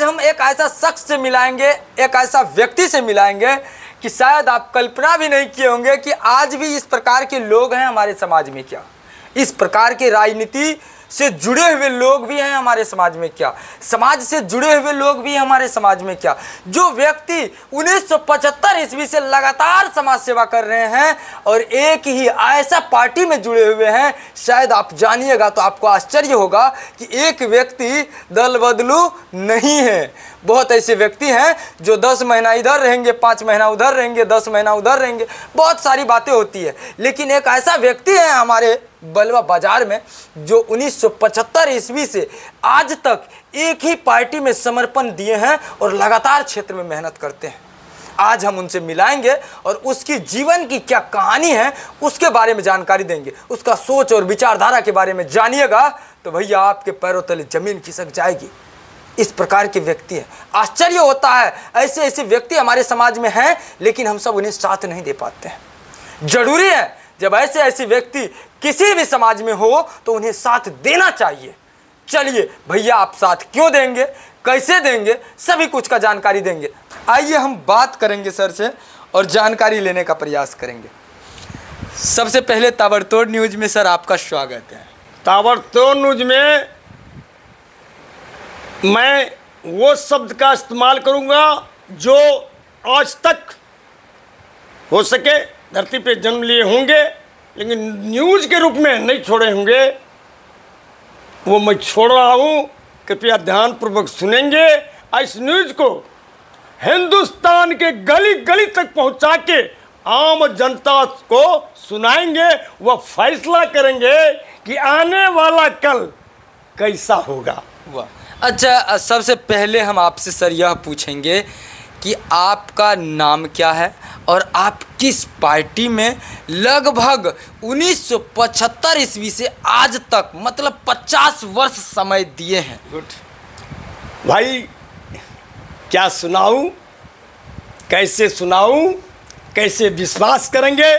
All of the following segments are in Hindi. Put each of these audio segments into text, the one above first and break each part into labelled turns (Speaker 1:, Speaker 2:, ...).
Speaker 1: हम एक ऐसा शख्स से मिलाएंगे, एक ऐसा व्यक्ति से मिलाएंगे कि शायद आप कल्पना भी नहीं किए होंगे कि आज भी इस प्रकार के लोग हैं हमारे समाज में क्या, इस प्रकार की राजनीति से जुड़े हुए लोग भी हैं हमारे समाज में क्या, समाज से जुड़े हुए लोग भी हैं हमारे समाज में क्या। जो व्यक्ति 1975 ईस्वी से लगातार समाज सेवा कर रहे हैं और एक ही ऐसा पार्टी में जुड़े हुए हैं, शायद आप जानिएगा तो आपको आश्चर्य होगा कि एक व्यक्ति दल बदलू नहीं है। बहुत ऐसे व्यक्ति हैं जो 10 महीना इधर रहेंगे, 5 महीना उधर रहेंगे, 10 महीना उधर रहेंगे, बहुत सारी बातें होती है। लेकिन एक ऐसा व्यक्ति है हमारे बलवा बाजार में जो 1975 ईस्वी से आज तक एक ही पार्टी में समर्पण दिए हैं और लगातार क्षेत्र में मेहनत करते हैं। आज हम उनसे मिलाएंगे और उसकी जीवन की क्या कहानी है उसके बारे में जानकारी देंगे, उसका सोच और विचारधारा के बारे में जानिएगा तो भैया आपके पैरों तले जमीन खिसक जाएगी। इस प्रकार के व्यक्ति हैं, आश्चर्य होता है ऐसे ऐसे व्यक्ति हमारे समाज में हैं, लेकिन हम सब उन्हें साथ नहीं दे पाते हैं। जरूरी है जब ऐसे ऐसे व्यक्ति किसी भी समाज में हो तो उन्हें साथ देना चाहिए। चलिए भैया आप साथ क्यों देंगे, कैसे देंगे, सभी कुछ का जानकारी देंगे। आइए हम बात करेंगे सर से और जानकारी लेने का प्रयास करेंगे। सबसे पहले ताबड़तोड़ न्यूज में सर आपका स्वागत है।
Speaker 2: ताबड़तोड़ न्यूज में मैं वो शब्द का इस्तेमाल करूंगा जो आज तक हो सके धरती पे जन्म लिए होंगे लेकिन न्यूज के रूप में नहीं छोड़े होंगे, वो मैं छोड़ रहा हूं। कृपया ध्यानपूर्वक सुनेंगे। इस न्यूज को हिंदुस्तान के गली गली तक पहुंचा के आम जनता को सुनाएंगे, वह फैसला करेंगे कि आने वाला कल कैसा होगा।
Speaker 1: वाह, अच्छा सबसे पहले हम आपसे सर यह पूछेंगे कि आपका नाम क्या है और आप किस पार्टी में लगभग 1975 ईस्वी से आज तक मतलब 50 वर्ष समय दिए हैं।
Speaker 2: गुड भाई, क्या सुनाऊं, कैसे सुनाऊं, कैसे विश्वास करेंगे।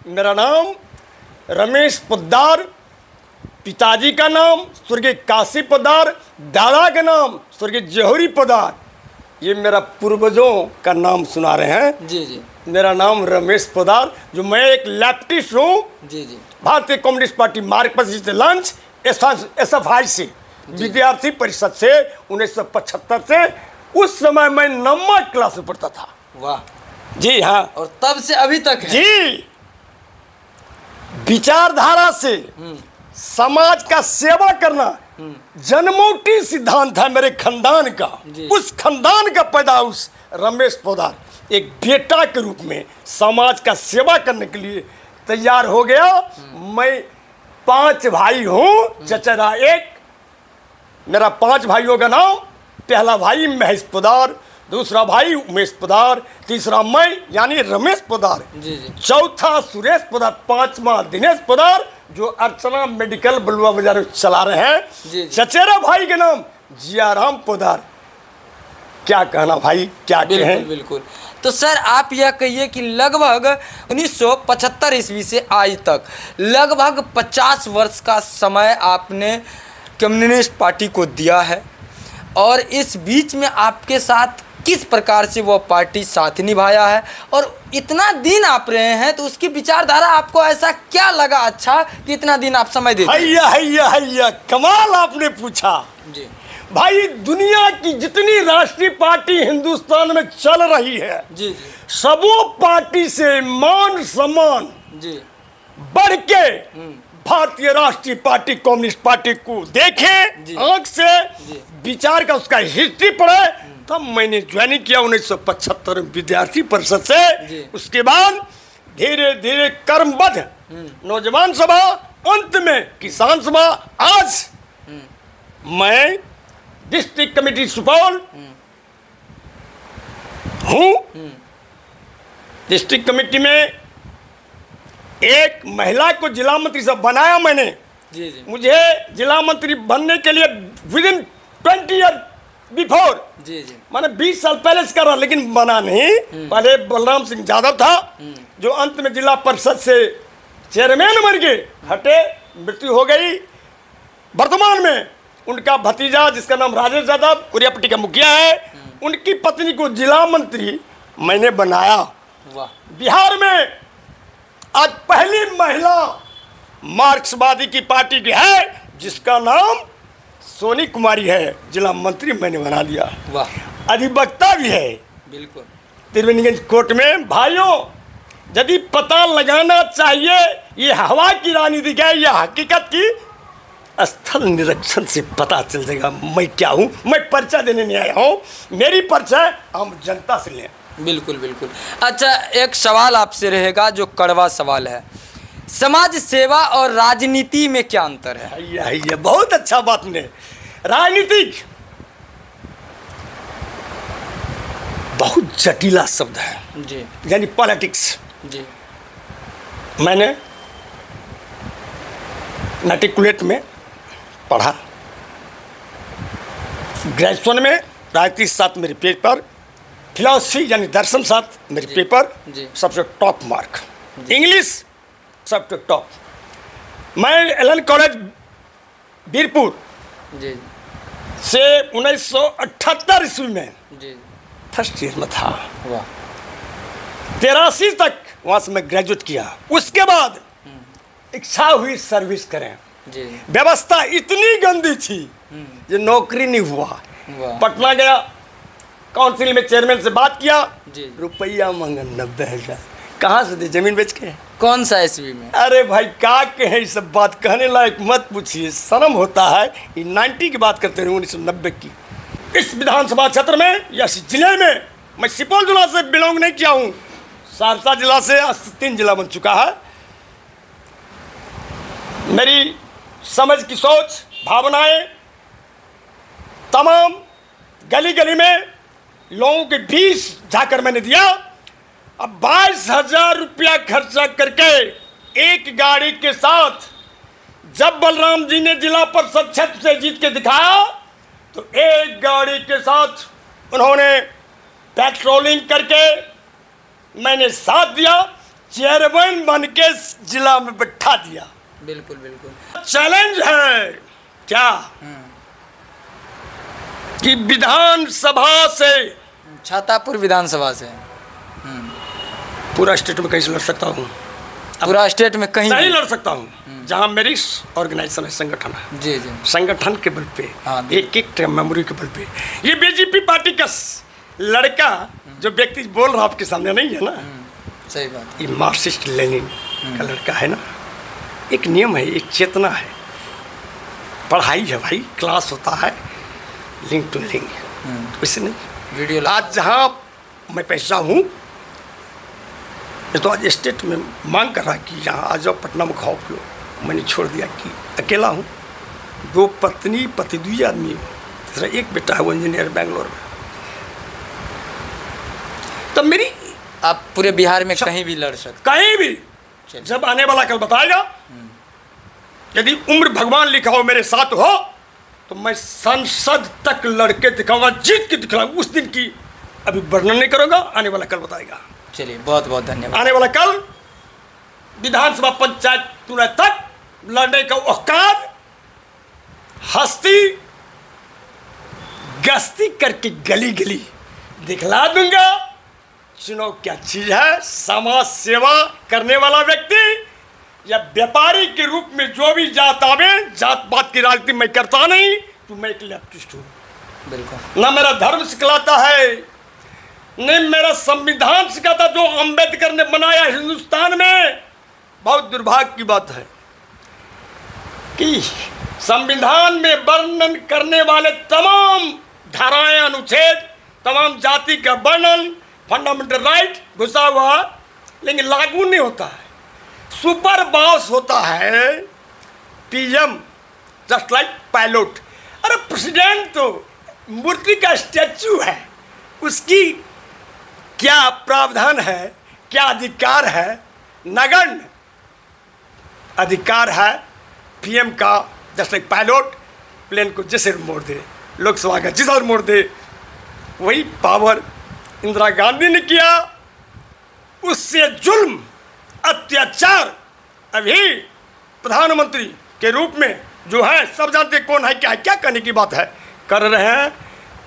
Speaker 2: मेरा नाम रमेश पोद्दार, पिताजी का नाम स्वर्गीय काशी पोद्दार, दादा का नाम स्वर्गीय जौहरी पोद्दार। ये मेरा पूर्वजों का नाम सुना रहे हैं।
Speaker 1: जी जी।
Speaker 2: मेरा नाम रमेश पोद्दार, जो मैं एक लेफ्टिस्ट हूँ।
Speaker 1: जी जी।
Speaker 2: भारतीय कम्युनिस्ट पार्टी मार्क्सवादी लंच SFI से, विद्यार्थी परिषद से 1975 से। उस समय मैं 9वीं क्लास में पढ़ता था।
Speaker 1: वाह,
Speaker 2: जी हाँ।
Speaker 1: और तब से अभी तक है।
Speaker 2: जी, विचारधारा से समाज का सेवा करना जन्मोटी सिद्धांत है मेरे खानदान का। उस खानदान का पैदाउस रमेश पोद्दार एक बेटा के रूप में समाज का सेवा करने के लिए तैयार हो गया। मैं 5 भाई हूँ, चचेरा एक। मेरा 5 भाइयों का नाम, पहला भाई महेश पोद्दार, दूसरा भाई उमेश पोद्दार, तीसरा मैं यानी रमेश पोद्दार, चौथा सुरेश पोद्दार, 5वां दिनेश पोद्दार जो अर्चना मेडिकल बलुआ बाजार चला रहे हैं। चचेरा भाई के नाम जियाराम पोद्दार। क्या कहना भाई, क्या कहें।
Speaker 1: बिल्कुल। तो सर आप यह कहिए कि लगभग 1975 ईस्वी से आज तक लगभग 50 वर्ष का समय आपने कम्युनिस्ट पार्टी को दिया है और इस बीच में आपके साथ किस प्रकार से वो पार्टी साथ निभाया है और इतना दिन आप रहे हैं तो उसकी विचारधारा आपको ऐसा क्या लगा अच्छा कि इतना दिन आप समय देते हैं।
Speaker 2: हैया कमाल आपने पूछा।
Speaker 1: जी
Speaker 2: भाई, दुनिया की जितनी राष्ट्रीय पार्टी हिंदुस्तान में चल रही है,
Speaker 1: जी
Speaker 2: सबों पार्टी से मान सम्मान
Speaker 1: जी
Speaker 2: बढ़ के भारतीय राष्ट्रीय पार्टी कम्युनिस्ट पार्टी को देखें आंख से, विचार का उसका हिस्ट्री पढ़े। तब मैंने ज्वाइन किया 1975 विद्यार्थी परिषद से। उसके बाद धीरे धीरे कर्मबद्ध नौजवान सभा, अंत में किसान सभा। आज मैं डिस्ट्रिक्ट कमेटी सुपौल हूँ। डिस्ट्रिक्ट कमेटी में एक महिला को जिला मंत्री से बनाया मैंने। मुझे जिला मंत्री बनने के लिए विदिन 20 ईयर बिफोर, मैंने 20 साल पहले से करा, लेकिन बना नहीं। पहले बलराम सिंह यादव था जो अंत में जिला परिषद से चेयरमैन बन के हटे, मृत्यु हो गई। वर्तमान में उनका भतीजा जिसका नाम राजेश यादव कुरियापट्टी का मुखिया है, उनकी पत्नी को जिला मंत्री मैंने बनाया।
Speaker 1: वाह।
Speaker 2: बिहार में आज पहली महिला मार्क्सवादी की पार्टी की है जिसका नाम सोनी कुमारी है, जिला मंत्री मैंने बना दिया।
Speaker 1: वाह।
Speaker 2: अधिवक्ता भी है
Speaker 1: बिल्कुल।
Speaker 2: त्रिवेणीगंज कोर्ट में। भाइयों, यदि पता लगाना चाहिए ये हवा की राजनीति क्या है या हकीकत की, स्थल निरीक्षण से पता चल जाएगा मैं क्या हूँ। मैं पर्चा देने नहीं आया हूँ, मेरी पर्चा हम जनता से लें।
Speaker 1: बिल्कुल बिल्कुल। अच्छा, एक सवाल आपसे रहेगा जो कड़वा सवाल है, समाज सेवा और राजनीति में क्या अंतर है?
Speaker 2: ये बहुत अच्छा बात ने। राजनीतिक बहुत जटिला शब्द है
Speaker 1: जी,
Speaker 2: यानी पॉलिटिक्स।
Speaker 1: जी।
Speaker 2: मैंने मैट्रिकुलेट में पढ़ा, ग्रेजुएशन में राजनीति साथ मेरे पेपर, फिलॉसफी यानी दर्शन साथ मेरे पेपर
Speaker 1: जी।
Speaker 2: सबसे टॉप मार्क, इंग्लिश सबसे टॉप। मैं एलन कॉलेज बीरपुर
Speaker 1: जी
Speaker 2: से 1978 ईस्वी में
Speaker 1: जी।
Speaker 2: फर्स्ट ईयर में था।
Speaker 1: वाह।
Speaker 2: 83 तक वहाँ से मैं ग्रेजुएट किया। उसके बाद इच्छा हुई सर्विस करें।
Speaker 1: जी।
Speaker 2: व्यवस्था इतनी गंदी थी जो नौकरी नहीं हुआ।
Speaker 1: वाह।
Speaker 2: पटना गया, काउंसिल में चेयरमैन से बात किया,
Speaker 1: जी।
Speaker 2: रुपया मांगा 90,000। कहाँ से दे? जमीन बेच के।
Speaker 1: कौन सा ईस्वी में?
Speaker 2: अरे भाई क्या कहें, ये सब बात कहने लायक मत पूछिए, शर्म होता है। ये 90 की बात करते हैं, 1990 की। इस विधानसभा क्षेत्र में या इस जिले में, मैं सुपौल जिला से बिलोंग नहीं किया हूँ, सहरसा जिला से आज 3 जिला बन चुका है। मेरी समझ की सोच, भावनाएं तमाम गली गली में लोगों के बीच जाकर मैंने दिया। अब 22,000 रुपया खर्चा करके एक गाड़ी के साथ जब बलराम जी ने जिला परिषद क्षेत्र से जीत के दिखाया तो एक गाड़ी के साथ उन्होंने पेट्रोलिंग करके मैंने साथ दिया, चेयरमैन बन के जिला में बैठा दिया।
Speaker 1: बिल्कुल बिल्कुल।
Speaker 2: चैलेंज है क्या कि विधानसभा से,
Speaker 1: छातापुर विधानसभा से
Speaker 2: पूरा स्टेट में कैसे लड़ सकता हूँ?
Speaker 1: पूरा स्टेट में कहीं
Speaker 2: नहीं लड़ सकता हूँ जहाँ मेरी ऑर्गेनाइजेशन है, संगठन है।
Speaker 1: जी जी।
Speaker 2: संगठन के बल पे,
Speaker 1: हाँ,
Speaker 2: एक एक मेमोरी के बल पे। ये बीजेपी पार्टी का लड़का जो व्यक्ति बोल रहा आपके सामने नहीं है ना,
Speaker 1: सही बात।
Speaker 2: ये मार्क्सिस्ट लेनिन का लड़का है ना। एक नियम है, एक चेतना है, पढ़ाई है भाई, क्लास होता है लिंक टू लिंक, वैसे नहीं।
Speaker 1: वीडियो
Speaker 2: आज जहाँ मैं पैसा हूँ, तो आज स्टेट में मांग कर रहा कि यहाँ आ जाओ, पटना में खाओ पियो। मैंने छोड़ दिया कि अकेला हूँ, 2 पत्नी पति 2 आदमी, तीसरा एक बेटा है वो इंजीनियर बेंगलोर में। तो मेरी
Speaker 1: आप पूरे बिहार में कहीं भी लड़ सकते,
Speaker 2: कहीं भी। जब आने वाला कल बताएगा, यदि उम्र भगवान लिखा हो मेरे साथ हो तो मैं संसद तक लड़के दिखाऊंगा, जीत के दिखाऊंगा। उस दिन की अभी वर्णन नहीं करूंगा, आने वाला कल बताएगा।
Speaker 1: चलिए बहुत बहुत धन्यवाद।
Speaker 2: आने वाला कल विधानसभा पंचायत चुनाव तक लड़ने का औकात हस्ती गश्ती करके गली गली दिखला दूंगा। चुनाव क्या चीज है, समाज सेवा करने वाला व्यक्ति या व्यापारी के रूप में जो भी जात आवे, जात पात की राजनीति मैं करता नहीं, तो मैं एक लेफ्टिस्ट हूँ।
Speaker 1: बिल्कुल।
Speaker 2: ना मेरा धर्म सिखलाता है, नहीं मेरा संविधान सिखाता जो अंबेडकर ने बनाया हिंदुस्तान में। बहुत दुर्भाग्य की बात है कि संविधान में वर्णन करने वाले तमाम धाराएं, अनुच्छेद, तमाम जाति का वर्णन, फंडामेंटल राइट घुसा हुआ, लेकिन लागू नहीं होता है। सुपर बॉस होता है पीएम, जस्ट लाइक पायलट। अरे प्रेसिडेंट तो मूर्ति का स्टैचू है, उसकी क्या प्रावधान है, क्या अधिकार है? नगण्य अधिकार है पीएम का। जस्ट लाइक पायलट प्लेन को जैसे मोड़ दे, लोकसभा का जिधर मोड़ दे, वही पावर इंदिरा गांधी ने किया। उससे जुल्म, अत्याचार अभी प्रधानमंत्री के रूप में जो है सब जानते कौन है क्या करने की बात है, कर रहे हैं।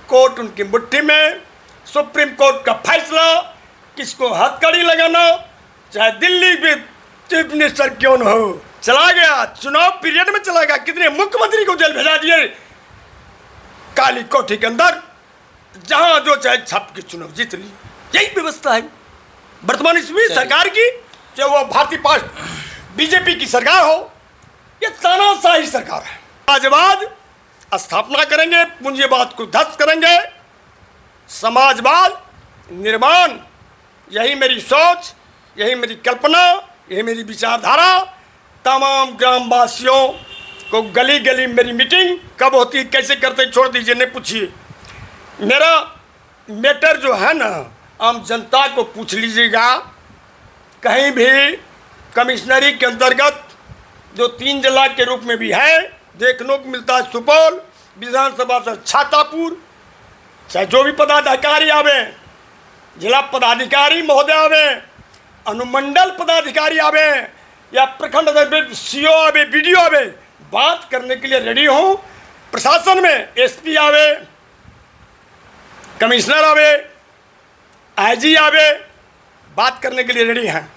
Speaker 2: कोर्ट उनकी मुट्ठी में, सुप्रीम कोर्ट का फैसला, किसको हथकड़ी लगाना, चाहे दिल्ली में चीफ मिनिस्टर क्यों न हो, चला गया। चुनाव पीरियड में चला गया। कितने मुख्यमंत्री को जेल भेजा दिए काली कोठी के अंदर, जहां जो चाहे छाप के चुनाव जीत लिए। यही व्यवस्था है वर्तमान इसमें सरकार की, चाहे वो भारतीय पार्टी बीजेपी की सरकार हो, ये तानाशाही सरकार है। समाजवाद स्थापना करेंगे, पूंजीवाद को ध्वस्त करेंगे, समाजवाद निर्माण, यही मेरी सोच, यही मेरी कल्पना, यही मेरी विचारधारा। तमाम ग्रामवासियों को गली गली मेरी मीटिंग कब होती, कैसे करते, छोड़ दीजिए, नहीं पूछिए। मेरा मैटर जो है ना, आम जनता को पूछ लीजिएगा। कहीं भी कमिश्नरी के अंतर्गत जो 3 जिला के रूप में भी है, देखने को मिलता है सुपौल विधानसभा से छातापुर, चाहे जो भी पदाधिकारी आवे, जिला पदाधिकारी महोदय आवे, अनुमंडल पदाधिकारी आवे, या प्रखंड सीओ आवे, बीडीओ आवे, बात करने के लिए रेडी हूँ। प्रशासन में एसपी आवे, कमिश्नर आवे, आईजी आवे, बात करने के लिए रेडी हैं।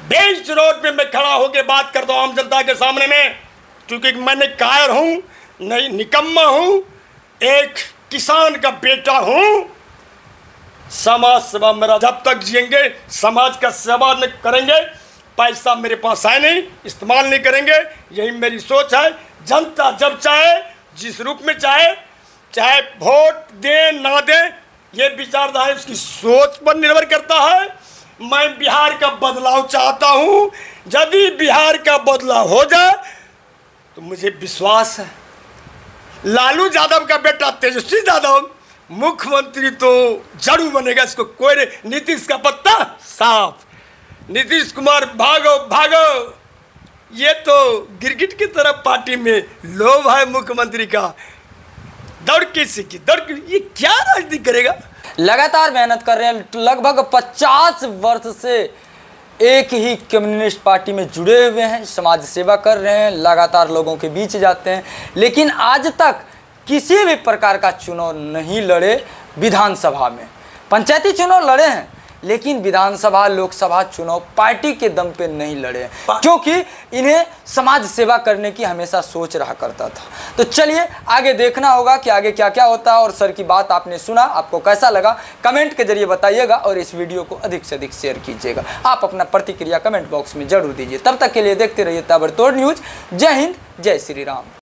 Speaker 2: बेंच रोड पे मैं खड़ा होकर बात करता हूँ आम जनता के सामने में, क्योंकि मैंने कायर हूँ, नहीं निकम्मा हूँ, एक किसान का बेटा हूँ। समाज सेवा मेरा जब तक जिएंगे, समाज का सेवा नहीं करेंगे, पैसा मेरे पास है नहीं, इस्तेमाल नहीं करेंगे। यही मेरी सोच है। जनता जब चाहे, जिस रूप में चाहे, चाहे वोट दे ना दे, ये विचारधारा उसकी सोच पर निर्भर करता है। मैं बिहार का बदलाव चाहता हूँ। यदि बिहार का बदलाव हो जाए तो मुझे विश्वास है लालू यादव का बेटा तेजस्वी यादव मुख्यमंत्री तो जरूर बनेगा। इसको कोई नहीं। नीतीश का पत्ता साफ, नीतीश कुमार भागो भागो, ये तो गिरगिट की तरफ पार्टी में लोभ है मुख्यमंत्री का। दौड़ किसी की दौड़, ये क्या राजनीति करेगा।
Speaker 1: लगातार मेहनत कर रहे हैं, लगभग 50 वर्ष से एक ही कम्युनिस्ट पार्टी में जुड़े हुए हैं, समाज सेवा कर रहे हैं, लगातार लोगों के बीच जाते हैं, लेकिन आज तक किसी भी प्रकार का चुनाव नहीं लड़े। विधानसभा में पंचायती चुनाव लड़े हैं, लेकिन विधानसभा लोकसभा चुनाव पार्टी के दम पे नहीं लड़े, क्योंकि इन्हें समाज सेवा करने की हमेशा सोच रहा करता था। तो चलिए आगे देखना होगा कि आगे क्या क्या होता है। और सर की बात आपने सुना, आपको कैसा लगा कमेंट के जरिए बताइएगा, और इस वीडियो को अधिक से अधिक शेयर कीजिएगा। आप अपना प्रतिक्रिया कमेंट बॉक्स में जरूर दीजिए। तब तक के लिए देखते रहिए ताबड़तोड़ न्यूज। जय हिंद, जय श्री राम।